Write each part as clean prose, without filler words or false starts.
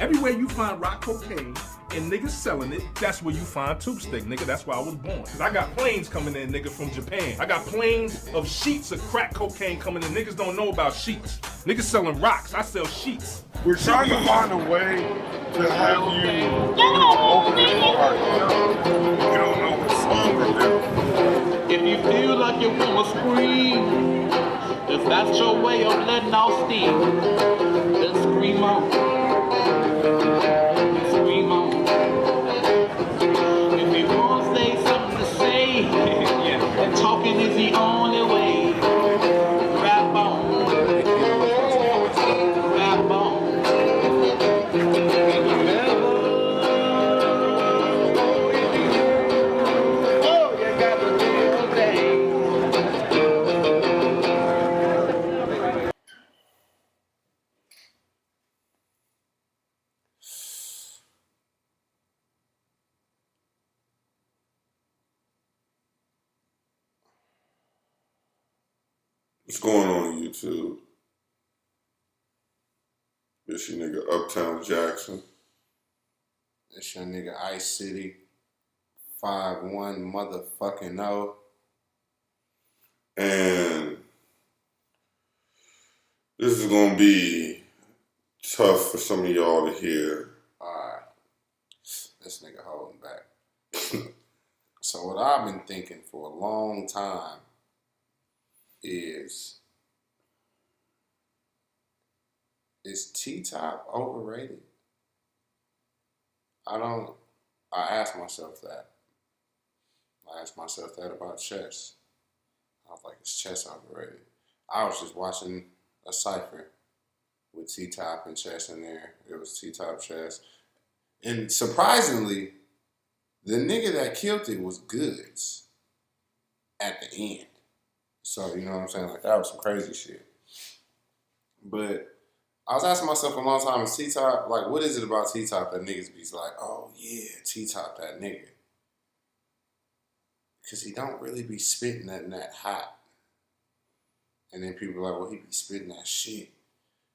Everywhere you find rock cocaine and niggas selling it, that's where you find tube stick, nigga. That's where I was born. Cause I got planes coming in, nigga, from Japan. I got planes of sheets of crack cocaine coming in. Niggas don't know about sheets. Niggas selling rocks. I sell sheets. We're trying to find a way to have you open this part. You don't know what song to do. If you feel like you wanna scream, if that's your way of letting out steam, then scream on. Scream on. If you wanna say something to say, and talking is the only way, rap on. Rap on. What's going on YouTube? This your nigga Uptown Jackson. This your nigga Ice City 5-1 motherfucking O. And this is gonna be tough for some of y'all to hear. Alright. This nigga holding back. So what I've been thinking for a long time is T-Top overrated? I asked myself that. I asked myself that about chess. I was like, is chess overrated? I was just watching a cipher with T-Top and chess in there. It was T-Top chess. And surprisingly, the nigga that killed it was Goods at the end. So, you know what I'm saying? Like, that was some crazy shit. But I was asking myself a long time, is T-Top, like, what is it about T-Top that niggas be like, oh, yeah, T-Top, that nigga? Because he don't really be spitting that hot. And then people are like, well, he be spitting that shit.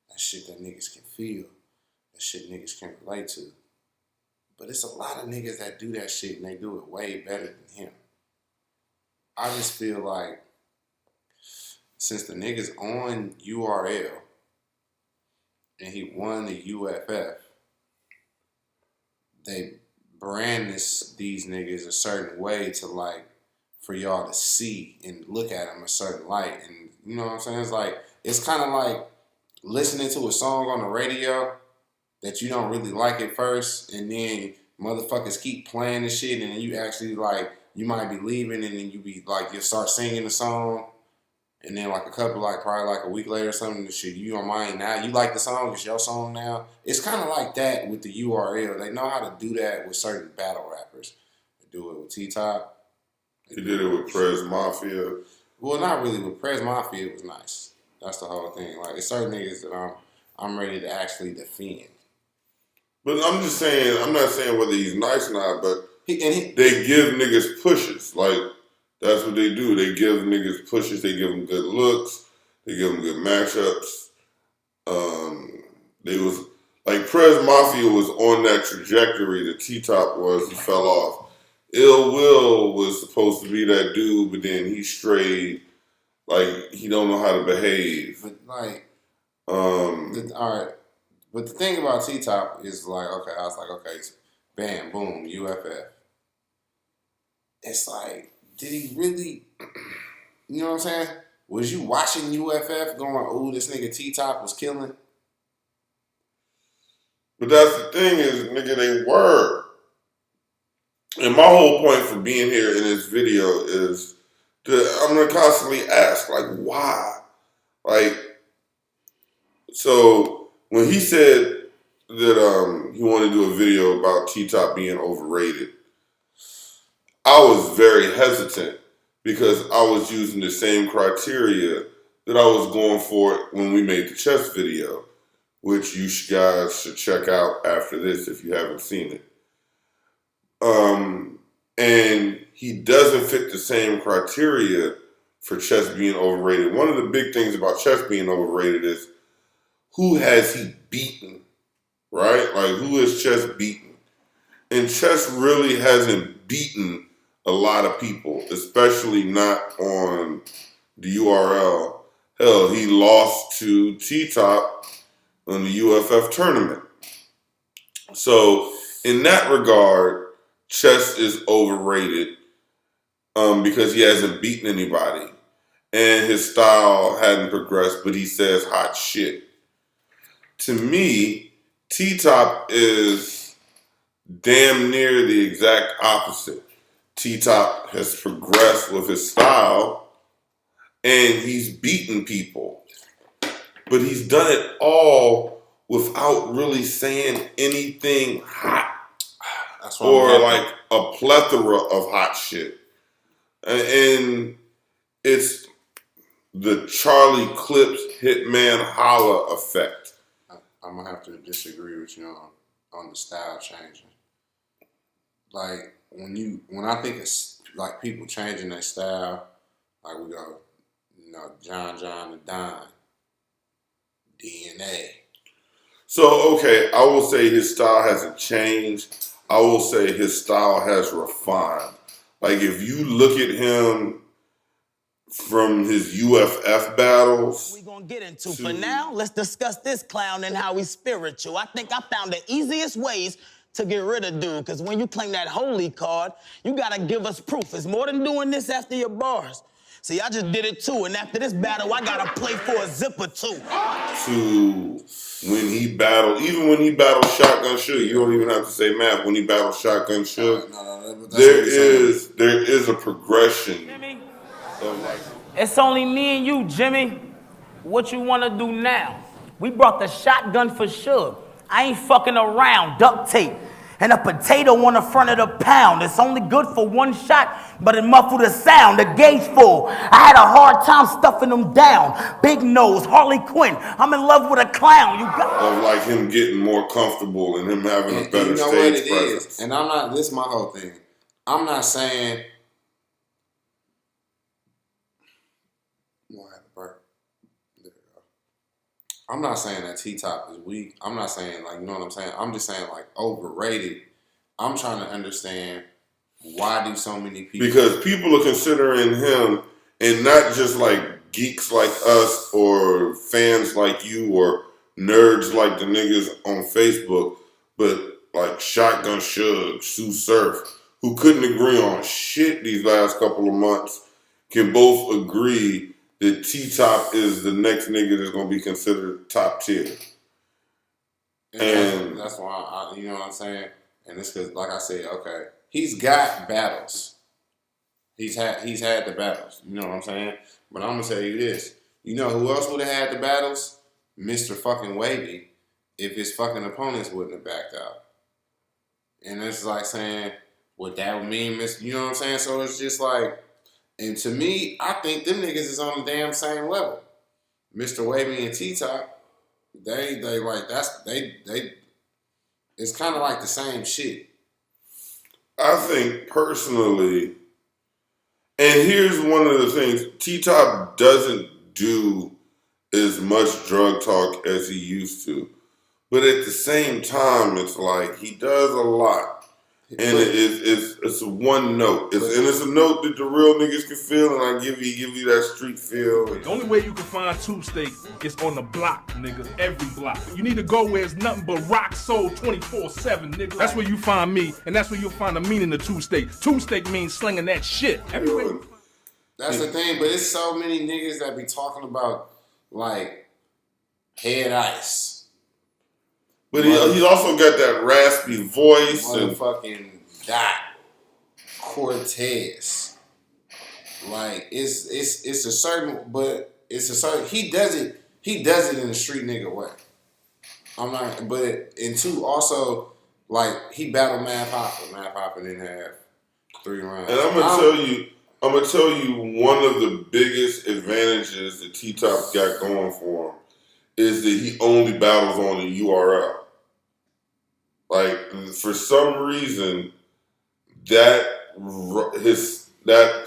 That shit that niggas can feel. That shit niggas can relate to. But it's a lot of niggas that do that shit and they do it way better than him. I just feel like since the nigga's on URL and he won the UFF, they brand these niggas a certain way to like, for y'all to see and look at them a certain light. And you know what I'm saying? It's kind of like listening to a song on the radio that you don't really like at first, and then motherfuckers keep playing the shit, and then you actually like, you might be leaving, and then you be like, you start singing the song, and then like a couple, like probably like a week later or something, the shit you don't mind now, you like the song, it's your song now. It's kind of like that with the URL. They know how to do that with certain battle rappers. They do it with T-Top. He did it with Prez Mafia. Well, not really. With Prez Mafia, it was nice. That's the whole thing. Like, it's certain niggas that I'm ready to actually defend. But I'm just saying, I'm not saying whether he's nice or not, but they give niggas pushes. Like, that's what they do. They give niggas pushes. They give them good looks. They give them good matchups. They was, like, Prez Mafia was on that trajectory that T-Top was. He fell off. Ill Will was supposed to be that dude, but then he strayed. Like, he don't know how to behave. But, like, all right. But the thing about T-Top is like, okay, I was like, okay, bam, boom, UFF. It's like, did he really, you know what I'm saying? Was you watching UFF going, ooh, this nigga T-Top was killing? But that's the thing is, nigga, they were. And my whole point for being here in this video is I'm going to constantly ask, like, why? Like, so when he said that he wanted to do a video about T-Top being overrated, I was very hesitant because I was using the same criteria that I was going for when we made the chess video, which you guys should check out after this if you haven't seen it. And he doesn't fit the same criteria for chess being overrated. One of the big things about chess being overrated is who has he beaten, right? Like, who has Chess beaten? And Chess really hasn't beaten a lot of people, especially not on the URL. Hell, he lost to T-Top on the UFF tournament. So, in that regard, Chess is overrated because he hasn't beaten anybody. And his style hadn't progressed, but he says hot shit. To me, T-Top is damn near the exact opposite. T-Top has progressed with his style, and he's beaten people. But he's done it all without really saying anything hot. That's Or like a plethora of hot shit. And it's the Charlie Clips Hitman Holla effect. I'm gonna have to disagree with you on the style changing. Like when I think it's like people changing their style, like we go, John the Don, DNA. So okay, I will say his style hasn't changed. I will say his style has refined. Like if you look at him from his UFF battles. We gonna get into. For now, let's discuss this clown and how he's spiritual. I think I found the easiest ways to get rid of dude, because when you claim that holy card, you gotta give us proof. It's more than doing this after your bars. See, I just did it too, and after this battle, I gotta play for a zipper too. To when he battled, even when he battled Shotgun Suge, you don't even have to say math. When he battled Shotgun Suge, there is a progression. It's only me and you, Jimmy. What you wanna do now? We brought the shotgun for Suge. I ain't fucking around. Duct tape and a potato on the front of the pound. It's only good for one shot, but it muffled the sound. The gauge full. I had a hard time stuffing them down. Big nose, Harley Quinn. I'm in love with a clown. You got of like him getting more comfortable and him having a better stage presence. And I'm not. This is my whole thing. I'm not saying. I'm not saying that T-Top is weak. I'm not saying, like, you know what I'm saying? I'm just saying, like, overrated. I'm trying to understand why do so many people... Because people are considering him, and not just, like, geeks like us or fans like you or nerds like the niggas on Facebook, but, like, Shotgun Suge, Sue Surf, who couldn't agree on shit these last couple of months, can both agree that T-Top is the next nigga that's going to be considered top tier. And that's why, you know what I'm saying? And it's because, like I said, okay, he's got battles. He's had the battles. You know what I'm saying? But I'm going to tell you this. You know who else would have had the battles? Mr. fucking Wavy, if his fucking opponents wouldn't have backed out. And it's like saying, what that would mean, you know what I'm saying? So it's just like, and to me, I think them niggas is on the damn same level. Mr. Wavy and T-Top, they like it's kind of like the same shit. I think personally, and here's one of the things, T-Top doesn't do as much drug talk as he used to. But at the same time, it's like he does a lot. And it's a one note. It's a note that the real niggas can feel, and I give you that street feel. The only way you can find Tube Steak is on the block, nigga. Every block. You need to go where it's nothing but rock soul 24/7, nigga. That's where you find me, and that's where you'll find the meaning of Tube Steak. Tube Steak means slinging that shit. Everywhere. That's the thing, but it's so many niggas that be talking about, like, head ice. But he's also got that raspy voice. Motherfucking Dot Cortez. Like, it's a certain, but it's a certain, he does it in a street nigga way. I'm not, but, and two, also, like, he battled Math Hoffa. Math Hoffa didn't have 3 rounds. And I'm gonna tell you one of the biggest advantages that T-Top's got going for him is that he only battles on the URL. Like, for some reason, that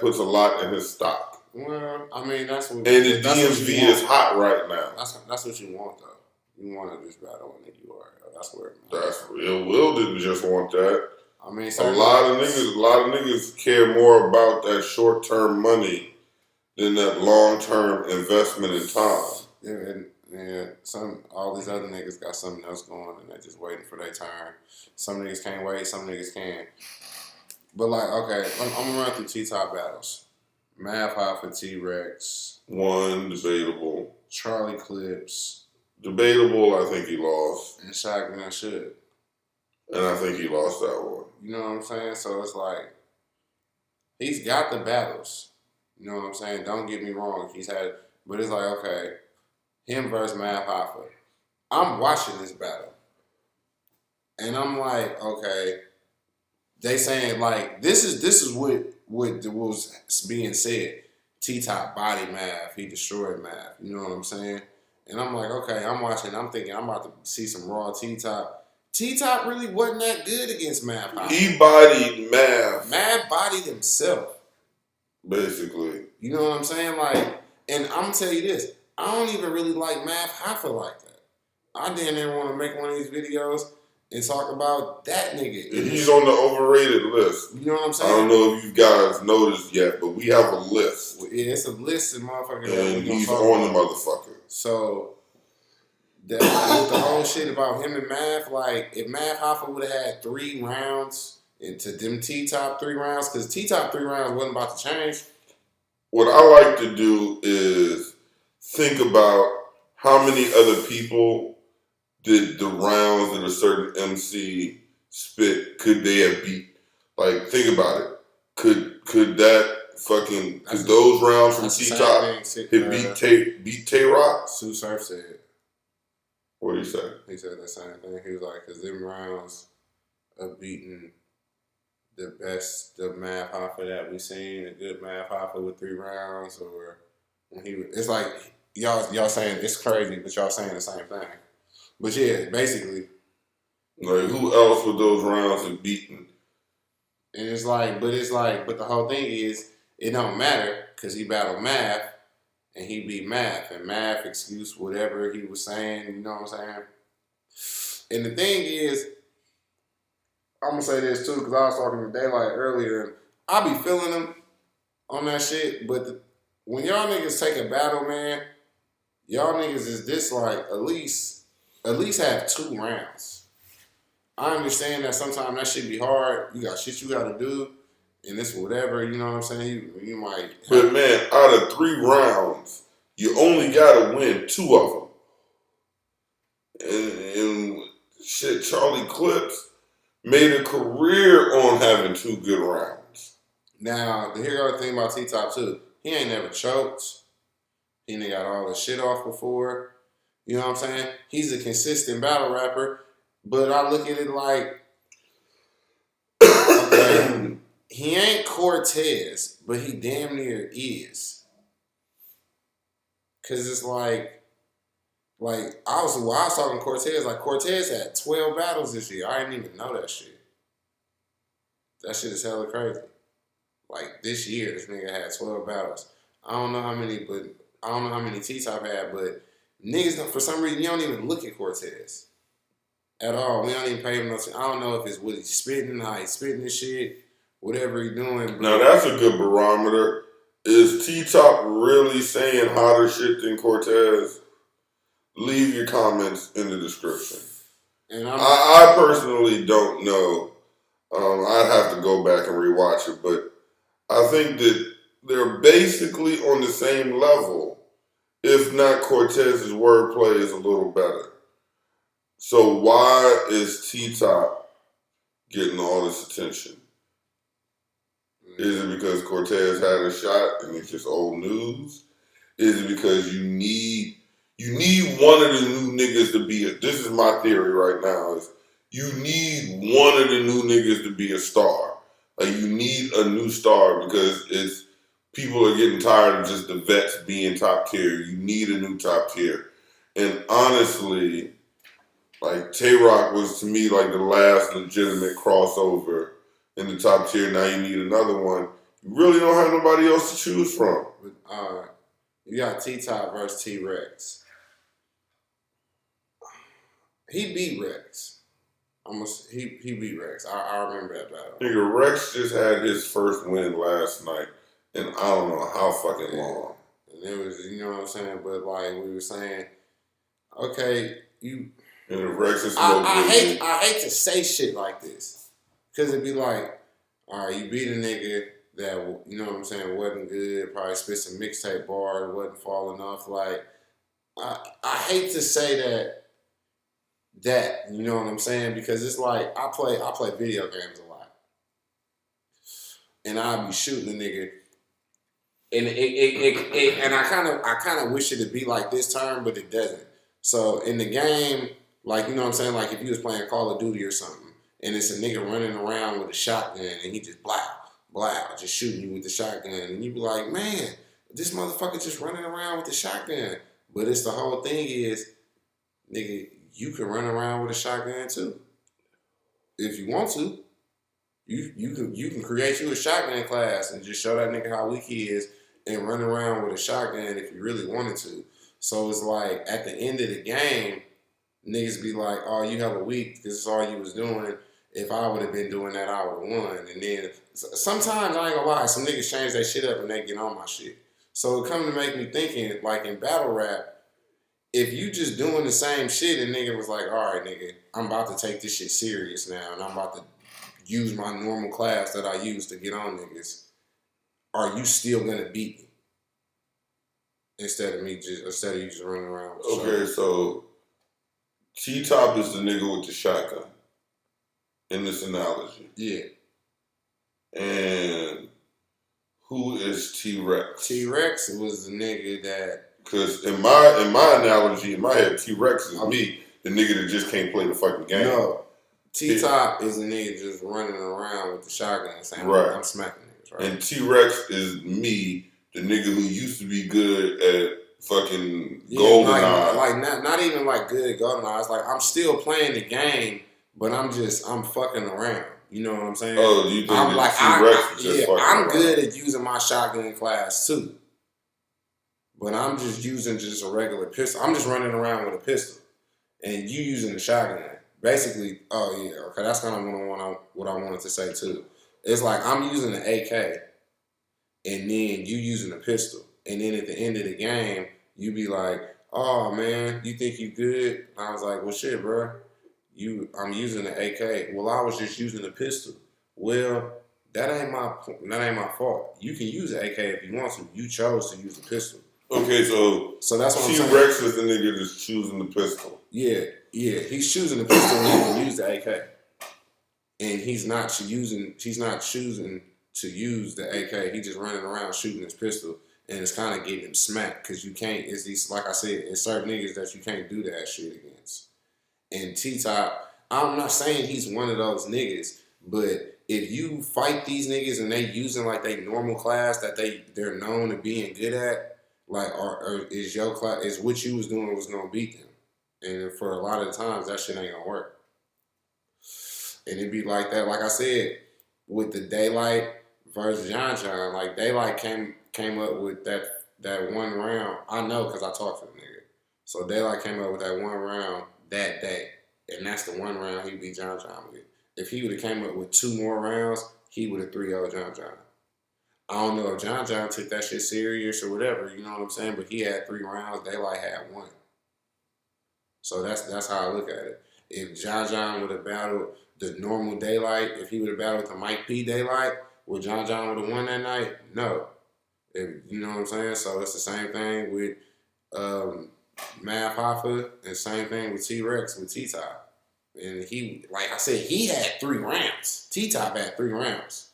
puts a lot in his stock. Well, I mean, that's what... And the DMV is hot right now. That's what you want, though. You wanted this battle in the URL. That's where it That's real. Will didn't just want that. I mean, A lot of niggas care more about that short term money than that long term investment in time. All these other niggas got something else going and they're just waiting for their turn. Some niggas can't wait, some niggas can. But like, okay, I'm gonna run through T-top battles. Math Hoffa, T-Rex. One, debatable. Charlie Clips. Debatable, I think he lost. And Shotgun Should. And I think he lost that one. You know what I'm saying? So it's like, he's got the battles. You know what I'm saying? Don't get me wrong. But it's like, okay, him versus Math Hoffa. I'm watching this battle. And I'm like, okay, they saying like, this is what was being said. T-Top body Math. He destroyed Math. You know what I'm saying? And I'm like, okay, I'm watching. I'm thinking I'm about to see some raw T-Top. T-Top really wasn't that good against Math Hoffa. He bodied Math. Math bodied himself. Basically. You know what I'm saying? Like, and I'm going to tell you this. I don't even really like Math Hoffa like that. I damn near want to make one of these videos and talk about that nigga. He's on the overrated list. You know what I'm saying? I don't know if you guys noticed yet, but we have a list. Yeah, it's a list of motherfuckers. And he's on the motherfucker. So, the whole shit about him and Math, like, if Math Hoffa would have had 3 rounds into them T-top 3 rounds, because T-top 3 rounds wasn't about to change. What I like to do is think about how many other people did the rounds that a certain MC spit could they have beat? Like, think about it. Could those rounds from T-top beat Tay-Rock? Sue Surf said. What did he say? He said the same thing. He was like, because them rounds of beating the Math Hoffa that we seen, a good Math Hoffa with 3 rounds, or when it's like y'all saying it's crazy, but y'all saying the same thing. But yeah, basically, like who else would those rounds have beaten? And it's like, but the whole thing is it don't matter because he battled Math and he beat Math, and Math excuse whatever he was saying. You know what I'm saying? And the thing is, I'm gonna say this too because I was talking to Daylight earlier, and I be feeling him on that shit. But when y'all niggas take a battle, man, y'all niggas is this like at least have 2 rounds. I understand that sometimes that shit be hard. You got shit you gotta do, and it's whatever. You know what I'm saying? You might. But man, out of 3 rounds, you only gotta win 2 of them. And shit, Charlie Clips made a career on having 2 good rounds. Now, the other thing about T-Top too, he ain't never choked. He ain't got all the shit off before. You know what I'm saying? He's a consistent battle rapper, but I look at it like, okay, he ain't Cortez, but he damn near is. Cause it's like I was talking to Cortez, like Cortez had 12 battles this year. I didn't even know that shit. That shit is hella crazy. Like this year, this nigga had 12 battles. I don't know how many T-Top had, but niggas, for some reason, you don't even look at Cortez at all. We don't even pay him no attention. I don't know if it's what he's spitting, how he's spitting this shit, whatever he's doing. Now, that's a good barometer. Is T-Top really saying hotter shit than Cortez? Leave your comments in the description. And I personally don't know. I'd have to go back and rewatch it, but I think that they're basically on the same level. If not, Cortez's wordplay is a little better. So why is T-Top getting all this attention? Is it because Cortez had a shot and it's just old news? Is it because you need one of the new niggas to be this is my theory right now, is you need one of the new niggas to be a star. Like you need a new star because people are getting tired of just the vets being top tier. You need a new top tier. And honestly, like Tay-Rock was to me like the last legitimate crossover in the top tier. Now you need another one. You really don't have nobody else to choose from. You got T-Top versus T-Rex. He beat Rex. He beat Rex. I remember that battle. Nigga, Rex just had his first win last night, and I don't know how fucking long. And it was, you know what I'm saying? But like we were saying, okay, you. And if Rex is I hate to say shit like this, because it'd be like, all right, you beat a nigga that, you know what I'm saying, wasn't good. Probably spit some mixtape bars, wasn't falling off. Like, I hate to say that, you know what I'm saying? Because it's like I play video games a lot, and I'll be shooting a nigga, and and I kind of wish it'd be like this term, but it doesn't. So in the game, like, you know what I'm saying, like if you was playing Call of Duty or something, and it's a nigga running around with a shotgun, and he just blow, just shooting you with the shotgun, and you be like, man, this motherfucker just running around with the shotgun. But it's the whole thing is, nigga, you can run around with a shotgun too, if you want to. You can create you a shotgun class and just show that nigga how weak he is and run around with a shotgun if you really wanted to. So it's like at the end of the game, niggas be like, oh, you have a week because it's all you was doing. If I would have been doing that, I would have won. And then sometimes, I ain't gonna lie, some niggas change their shit up and they get on my shit. So it come to make me thinking, like in battle rap, if you just doing the same shit and nigga was like, all right, nigga, I'm about to take this shit serious now and I'm about to use my normal class that I use to get on niggas, are you still gonna beat me? Instead of you just running around with the Okay, so T-Top is the nigga with the shotgun in this analogy. Yeah. And who is T-Rex? T-Rex was the nigga that... Because in my analogy, in my head, T-Rex is me, the nigga that just can't play the fucking game. No. T-Top is a nigga just running around with the shotgun saying, right. I'm smacking niggas, right? And T-Rex is me, the nigga who used to be good at fucking GoldenEye. Like not even like good at GoldenEye. It's like I'm still playing the game, but I'm fucking around. You know what I'm saying? Oh, you think T-Rex is just fucking I'm around? good at using my shotgun class too. But I'm just using just a regular pistol. I'm just running around with a pistol. And you using the shotgun. Basically, oh yeah, okay, that's kind of what I wanted to say too. It's like I'm using the AK, and then you using a pistol. And then at the end of the game, you be like, oh man, you think you good? And I was like, well shit, bro. I'm using the AK. Well, I was just using the pistol. Well, that ain't my fault. You can use the AK if you want to. You chose to use the pistol. Okay, so that's what I'm saying. T-Rex is the nigga that's choosing the pistol. Yeah, he's choosing the pistol and he can use the AK. And he's not choosing to use the AK. He's just running around shooting his pistol. And it's kind of getting him smacked because you can't, it's these, like I said, it's certain niggas that you can't do that shit against. And T-Top, I'm not saying he's one of those niggas, but if you fight these niggas and they using like they normal class that they're known to being good at, like, or is your class, is what you was doing was gonna beat them. And for a lot of times, that shit ain't gonna work. And it be like that, like I said, with the Daylight versus John, like Daylight came up with that one round. I know because I talked to the nigga. So Daylight came up with that one round that day. And that's the one round he beat John with. If he would have came up with 2 more rounds, he would have 3-0 John. I don't know if John took that shit serious or whatever, you know what I'm saying? But he had 3 rounds, Daylight had 1. So that's how I look at it. If John would have battled the normal Daylight, if he would have battled the Mike P Daylight, would John would have won that night? No. You know what I'm saying? So it's the same thing with Mav Hoffa and same thing with T-Rex with T-Top. And he, like I said, he had 3 rounds. T-Top had 3 rounds.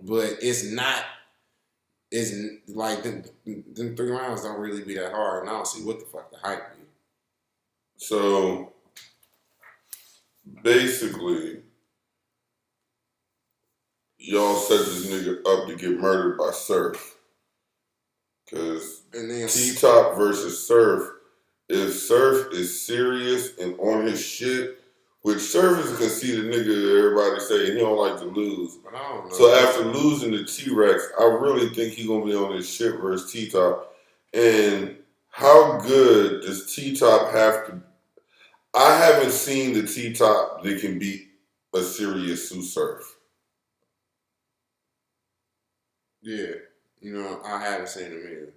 But it's like them 3 rounds don't really be that hard, and I don't see what the fuck the hype be. So basically, y'all set this nigga up to get murdered by Surf. Cause T-Top versus Surf, if Surf is serious and on his shit, which Surf is a conceited nigga that everybody say he don't like to lose. But I don't know. So after losing to T-Rex, I really think he gonna be on his shit versus T-Top. And how good does T-Top have to? I haven't seen the T-Top that can beat a serious Sue Surf. Yeah, you know, I haven't seen him either.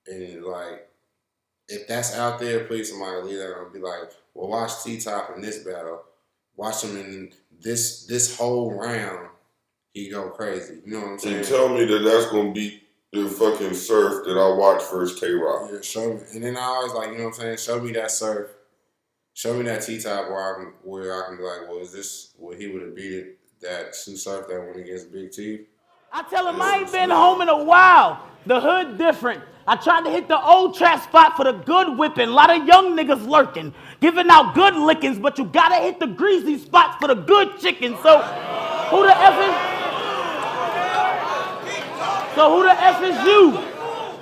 And like, if that's out there, please somebody leave that and be like, well, watch T-Top in this battle. Watch him in this whole round. He go crazy. You know what I'm saying? And tell me that that's gonna beat the fucking Surf that I watched first Tay-Rock. Yeah, show me. And then I always like, you know what I'm saying? Show me that Surf. Show me that T-Top where I can be like, well, is this what he would have beat that Sue Surf that went against Big T? I tell him I ain't been home in a while. The hood different. I tried to hit the old trap spot for the good whipping. A lot of young niggas lurking, giving out good lickings, but you gotta hit the greasy spots for the good chicken. So who the F is you?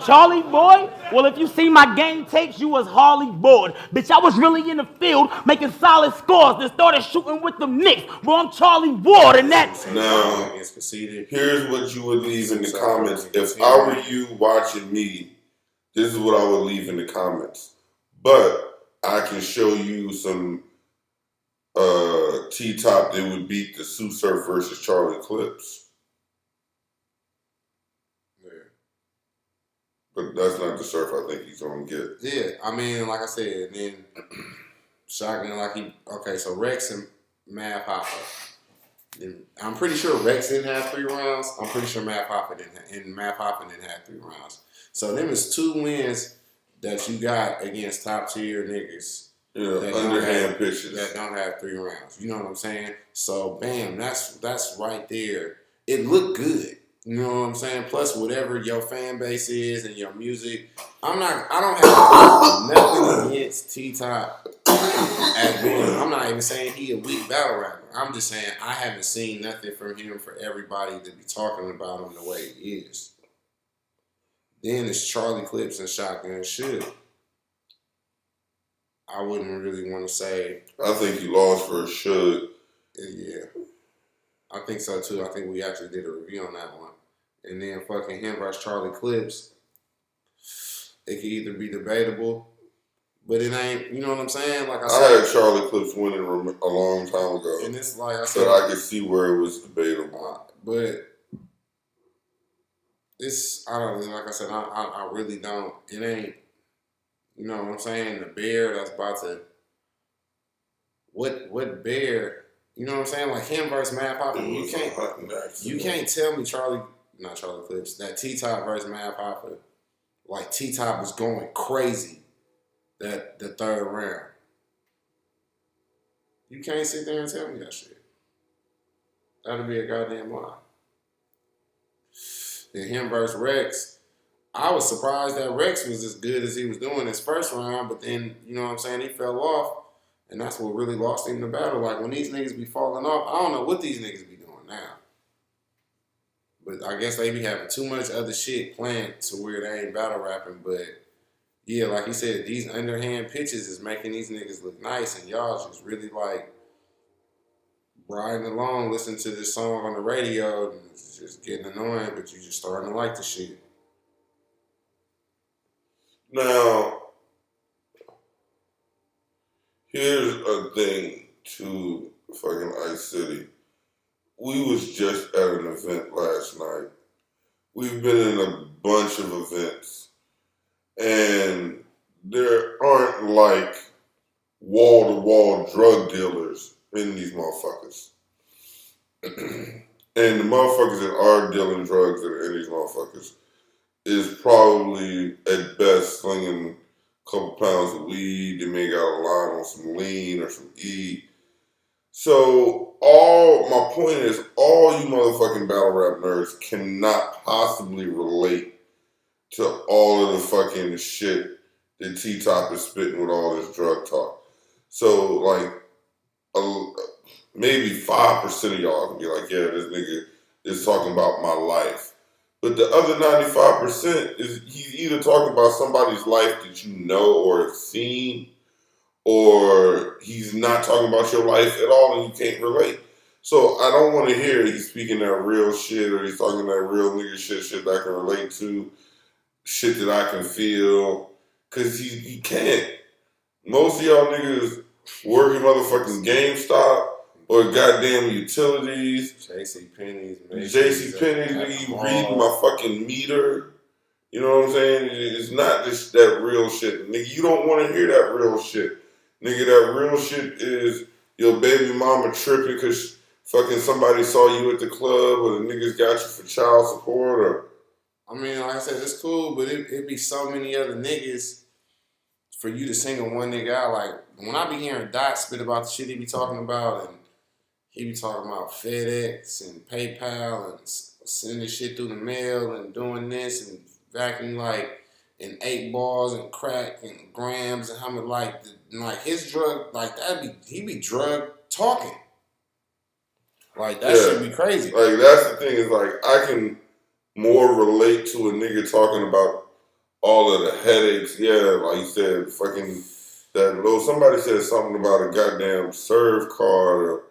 Charlie boy? Well, if you see my game tapes, you was hardly bored. Bitch, I was really in the field making solid scores, then started shooting with them Knicks. Bro, I'm Charlie Ward, and that's... Now, here's what you would leave in the comments. If I were you watching me, this is what I would leave in the comments. But I can show you some T-Top that would beat the Sue Surf versus Charlie Clips. But that's not the Surf I think he's gonna get. Yeah, I mean, like I said, then Shotgun, so Rex and Mav Hoffa. I'm pretty sure Rex didn't have 3 rounds. I'm pretty sure Mav Hoffa didn't have 3 rounds. So them is 2 wins that you got against top tier niggas. Yeah, underhand pitches that don't have 3 rounds. You know what I'm saying? So bam, that's right there. It looked good. You know what I'm saying? Plus, whatever your fan base is and your music, I don't have nothing against T-Top as being. I'm not even saying he a weak battle rapper. I'm just saying I haven't seen nothing from him for everybody to be talking about him the way he is. Then it's Charlie Clips and Shotgun Suge. I wouldn't really want to say. I think he lost for Suge. Yeah. I think so too. I think we actually did a review on that one. And then fucking him versus Charlie Clips. It could either be debatable, but it ain't, you know what I'm saying? Like I said. I had Charlie Clips winning a long time ago. And it's like I said. But I could see where it was debatable. But it's, I don't know, like I said, I really don't. It ain't, you know what I'm saying? The bear that's about to, what bear? You know what I'm saying? Like him versus Mav Hoffa. You can't tell me not Charlie Clips, that T-Top versus Mav Hoffa. Like T-Top was going crazy the 3rd round. You can't sit there and tell me that shit. That'd be a goddamn lie. Then him versus Rex. I was surprised that Rex was as good as he was doing his first round, but then, you know what I'm saying, he fell off. And that's what really lost him the battle. Like, when these niggas be falling off, I don't know what these niggas be doing now. But I guess they be having too much other shit planned to where they ain't battle rapping. But, yeah, like he said, these underhand pitches is making these niggas look nice. And y'all just really, like, riding along, listening to this song on the radio. And it's just getting annoying, but you just starting to like the shit. Now, here's a thing to fucking Ice City. We was just at an event last night. We've been in a bunch of events. And there aren't like wall-to-wall drug dealers in these motherfuckers. And the motherfuckers that are dealing drugs that are in these motherfuckers is probably at best slinging a couple pounds of weed. They may got a line on some lean or some E. So my point is, all you motherfucking battle rap nerds cannot possibly relate to all of the fucking shit that T-Top is spitting with all this drug talk. So like, maybe 5% of y'all can be like, yeah, this nigga is talking about my life. But the other 95% is he's either talking about somebody's life that you know or have seen, or he's not talking about your life at all and you can't relate. So I don't want to hear he's speaking that real shit or he's talking that real nigga shit that I can relate to, shit that I can feel, because he can't. Most of y'all niggas working motherfucking GameStop or goddamn utilities. JC Penney's, JC you reading my fucking meter. You know what I'm saying? It's not just that real shit. Nigga, you don't want to hear that real shit. Nigga, that real shit is your baby mama tripping because fucking somebody saw you at the club or the niggas got you for child support or... I mean, like I said, it's cool, but it'd be so many other niggas for you to single one nigga out. Like, when I be hearing Dot spit about the shit he be talking about, and he be talking about FedEx and PayPal and sending shit through the mail and doing this and vacuuming like and 8 balls and crack and grams and how much like his drug like he be drug talking. Like that should be crazy. Like that's the thing is like I can more relate to a nigga talking about all of the headaches. Yeah, like you said, fucking that little somebody said something about a goddamn serve card or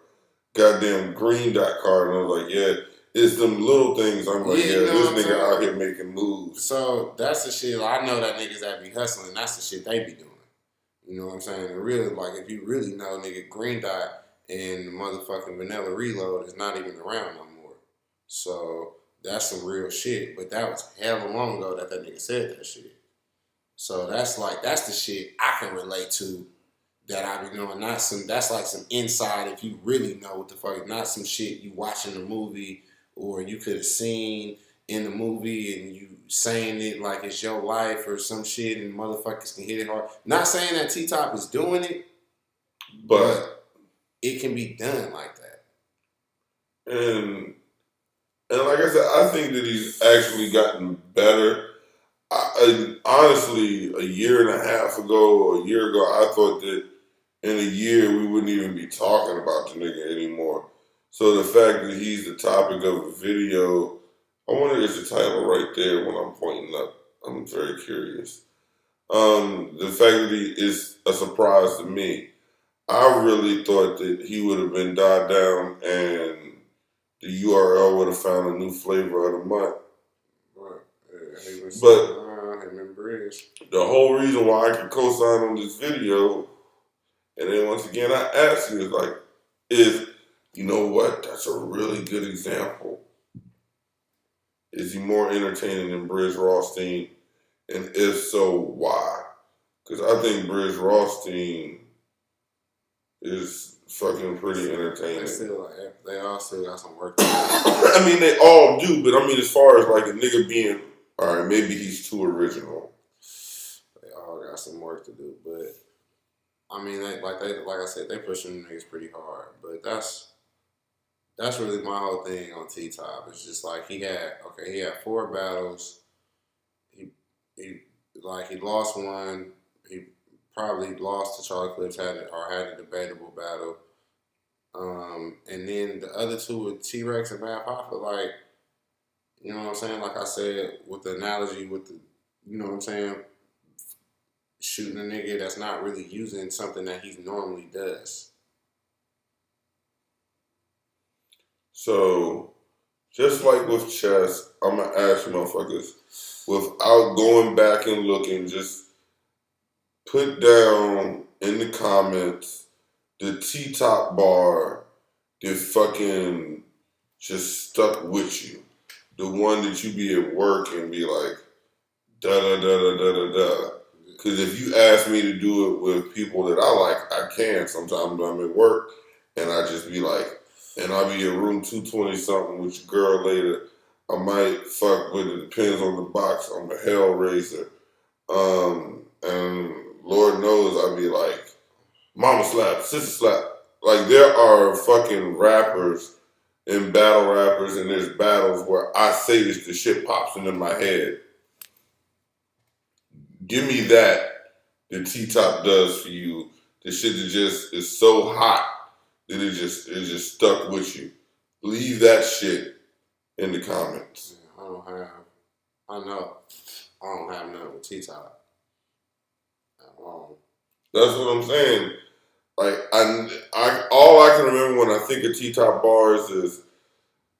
goddamn green dot card, and I was like, yeah, it's them little things. I'm like, yeah, this nigga out here making moves. So that's the shit. I know that niggas that be hustling, that's the shit they be doing. You know what I'm saying? And really, like, if you really know, nigga, green dot and motherfucking vanilla reload is not even around no more. So that's some real shit. But that was hella long ago that nigga said that shit. So that's the shit I can relate to that I be doing. That's like some inside if you really know what the fuck, not some shit you watching the movie or you could have seen in the movie and you saying it like it's your life or some shit and motherfuckers can hit it hard. Not saying that T-Top is doing it, but it can be done like that. And like I said, I think that he's actually gotten better. Honestly, a year and a half ago or a year ago, I thought that in a year we wouldn't even be talking about the nigga anymore. So the fact that he's the topic of a video, I wonder if the title right there when I'm pointing up. I'm very curious. The fact that he is a surprise to me. I really thought that he would have been died down and the URL would have found a new flavor of the month. But the whole reason why I can co-sign on this video, and then once again I ask you, is you know what? That's a really good example. Is he more entertaining than Briz Rothstein? And if so, why? Because I think Briz Rothstein is fucking pretty entertaining. They all still got some work to do. I mean, they all do, but I mean, as far as like a nigga being, all right, maybe he's too original. They all got some work to do, but I mean, like I said, they pushing niggas pretty hard. But that's really my whole thing on T-Top. It's just like he had 4 battles. He lost one. He probably lost to Charlie Clips, had a debatable battle. And then the other 2 with T-Rex and Matt Hoffa, like, you know what I'm saying? Like I said, with the analogy with the, you know what I'm saying? Shooting a nigga that's not really using something that he normally does. So, just like with chess, I'm going to ask you motherfuckers, without going back and looking, just put down in the comments the T-Top bar that fucking just stuck with you. The one that you be at work and be like, da-da-da-da-da-da-da. Because if you ask me to do it with people that I like, I can. Sometimes I'm at work and I just be like, and I'll be in room 220-something with your girl later. I might fuck with it. Depends on the box. I'm a Hellraiser. And Lord knows I'll be like, mama slap, sister slap. Like there are fucking rappers and battle rappers and there's battles where I say this, the shit pops into my head. Give me that T-Top does for you. The shit that just is so hot that it just stuck with you. Leave that shit in the comments. I know I don't have nothing with T-Top at all. That's what I'm saying. Like I all I can remember when I think of T-Top bars is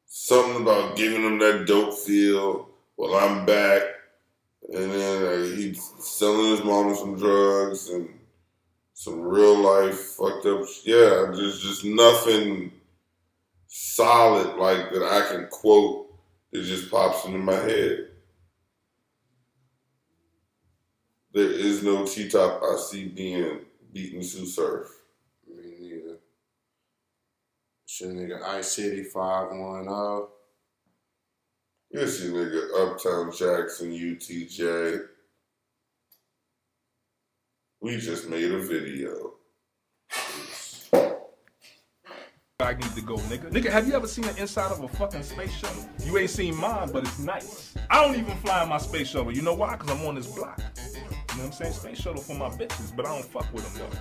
something about giving them that dope feel. Well, I'm back. And then he's selling his mama some drugs and some real life fucked up. Yeah, there's just nothing solid like that I can quote that just pops into my head. There is no T-Top I see being beaten Sue Surf. Me neither. Shit, nigga, Ice City 510. Yes, you nigga, Uptown Jackson, UTJ. We just made a video. I need to go, nigga. Nigga, have you ever seen the inside of a fucking space shuttle? You ain't seen mine, but it's nice. I don't even fly in my space shuttle. You know why? Because I'm on this block. You know what I'm saying? Space shuttle for my bitches, but I don't fuck with them, though.